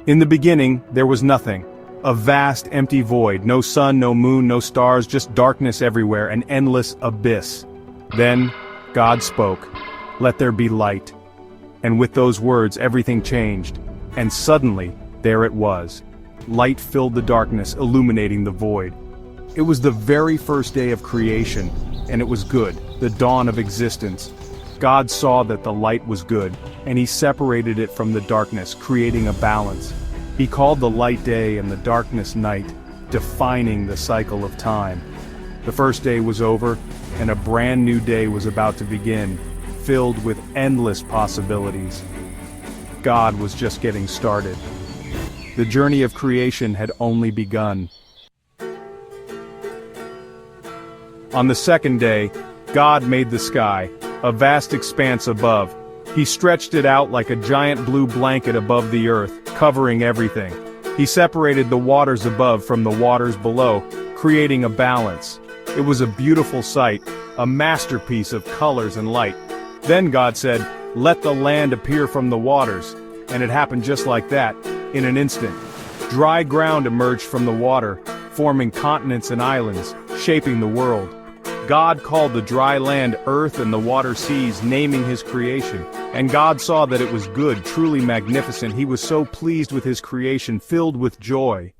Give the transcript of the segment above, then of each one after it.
In the beginning, there was nothing. A vast, empty void, no sun, no moon, no stars, just darkness everywhere, an endless abyss. Then, God spoke, "Let there be light." And with those words, everything changed. And suddenly, there it was. Light filled the darkness, illuminating the void. It was the very first day of creation, and it was good, the dawn of existence. God saw that the light was good, and he separated it from the darkness, creating a balance. He called the light day and the darkness night, defining the cycle of time. The first day was over, and a brand new day was about to begin, filled with endless possibilities. God was just getting started. The journey of creation had only begun. On the second day, God made the sky, a vast expanse above. He stretched it out like a giant blue blanket above the earth, covering everything. He separated the waters above from the waters below, creating a balance. It was a beautiful sight, a masterpiece of colors and light. Then God said, "Let the land appear from the waters." And it happened just like that, in an instant. Dry ground emerged from the water, forming continents and islands, shaping the world. God called the dry land earth and the water seas, naming his creation. And God saw that it was good, truly magnificent. He was so pleased with his creation, filled with joy.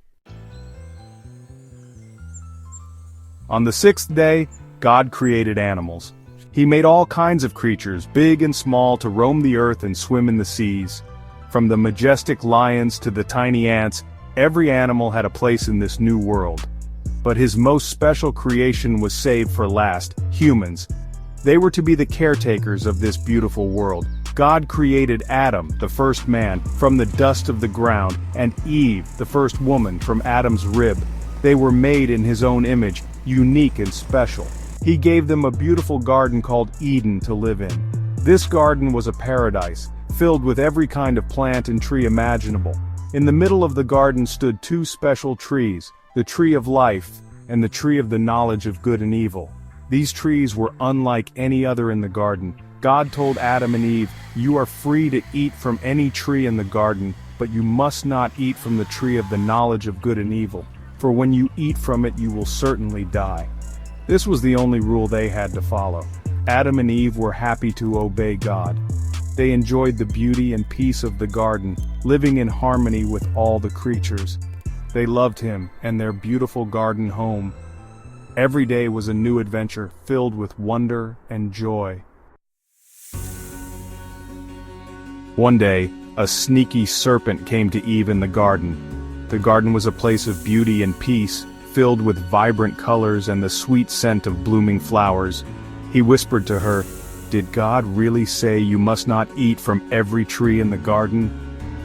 On the sixth day, God created animals. He made all kinds of creatures, big and small, to roam the earth and swim in the seas. From the majestic lions to the tiny ants, every animal had a place in this new world. But his most special creation was saved for last, humans. They were to be the caretakers of this beautiful world. God created Adam, the first man, from the dust of the ground, and Eve, the first woman, from Adam's rib. They were made in his own image, unique and special. He gave them a beautiful garden called Eden to live in. This garden was a paradise, filled with every kind of plant and tree imaginable. In the middle of the garden stood two special trees, the tree of life and the tree of the knowledge of good and evil. These trees were unlike any other in the garden. God told Adam and Eve, "You are free to eat from any tree in the garden, but you must not eat from the tree of the knowledge of good and evil, for when you eat from it you will certainly die." This was the only rule they had to follow. Adam and Eve were happy to obey God. They enjoyed the beauty and peace of the garden, living in harmony with all the creatures. They loved him and their beautiful garden home. Every day was a new adventure, filled with wonder and joy. One day, a sneaky serpent came to Eve in the garden. The garden was a place of beauty and peace, filled with vibrant colors and the sweet scent of blooming flowers. He whispered to her, "Did God really say you must not eat from every tree in the garden?"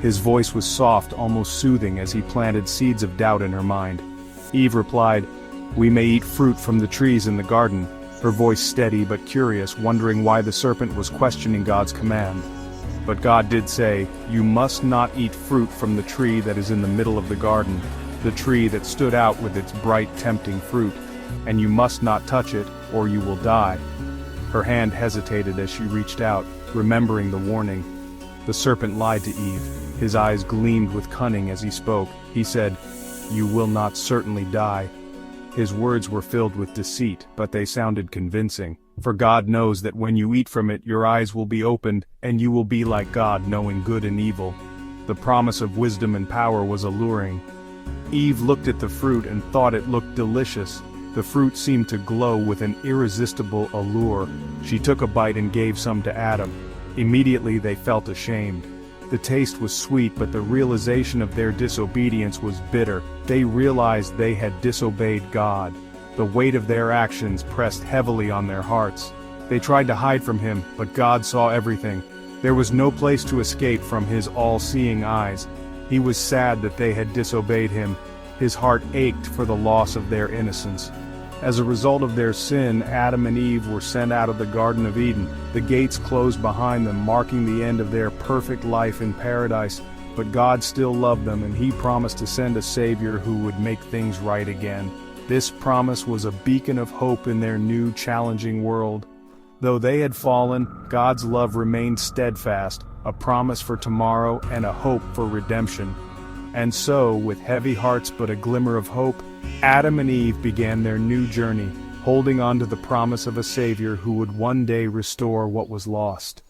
His voice was soft, almost soothing, as he planted seeds of doubt in her mind. Eve replied, "We may eat fruit from the trees in the garden," her voice steady but curious, wondering why the serpent was questioning God's command. But God did say, "You must not eat fruit from the tree that is in the middle of the garden, the tree that stood out with its bright, tempting fruit, and you must not touch it, or you will die." Her hand hesitated as she reached out, remembering the warning. The serpent lied to Eve. His eyes gleamed with cunning as he spoke. He said, "You will not certainly die." His words were filled with deceit, but they sounded convincing. For God knows that when you eat from it, your eyes will be opened, and you will be like God, knowing good and evil. The promise of wisdom and power was alluring. Eve looked at the fruit and thought it looked delicious. The fruit seemed to glow with an irresistible allure. She took a bite and gave some to Adam. Immediately they felt ashamed. The taste was sweet, but the realization of their disobedience was bitter. They realized they had disobeyed God. The weight of their actions pressed heavily on their hearts. They tried to hide from him, but God saw everything. There was no place to escape from his all-seeing eyes. He was sad that they had disobeyed him. His heart ached for the loss of their innocence. As a result of their sin, Adam and Eve were sent out of the Garden of Eden. The gates closed behind them, marking the end of their perfect life in paradise. But God still loved them, and he promised to send a Savior who would make things right again. This promise was a beacon of hope in their new, challenging world. Though they had fallen, God's love remained steadfast, a promise for tomorrow and a hope for redemption. And so, with heavy hearts but a glimmer of hope, Adam and Eve began their new journey, holding on to the promise of a Savior who would one day restore what was lost.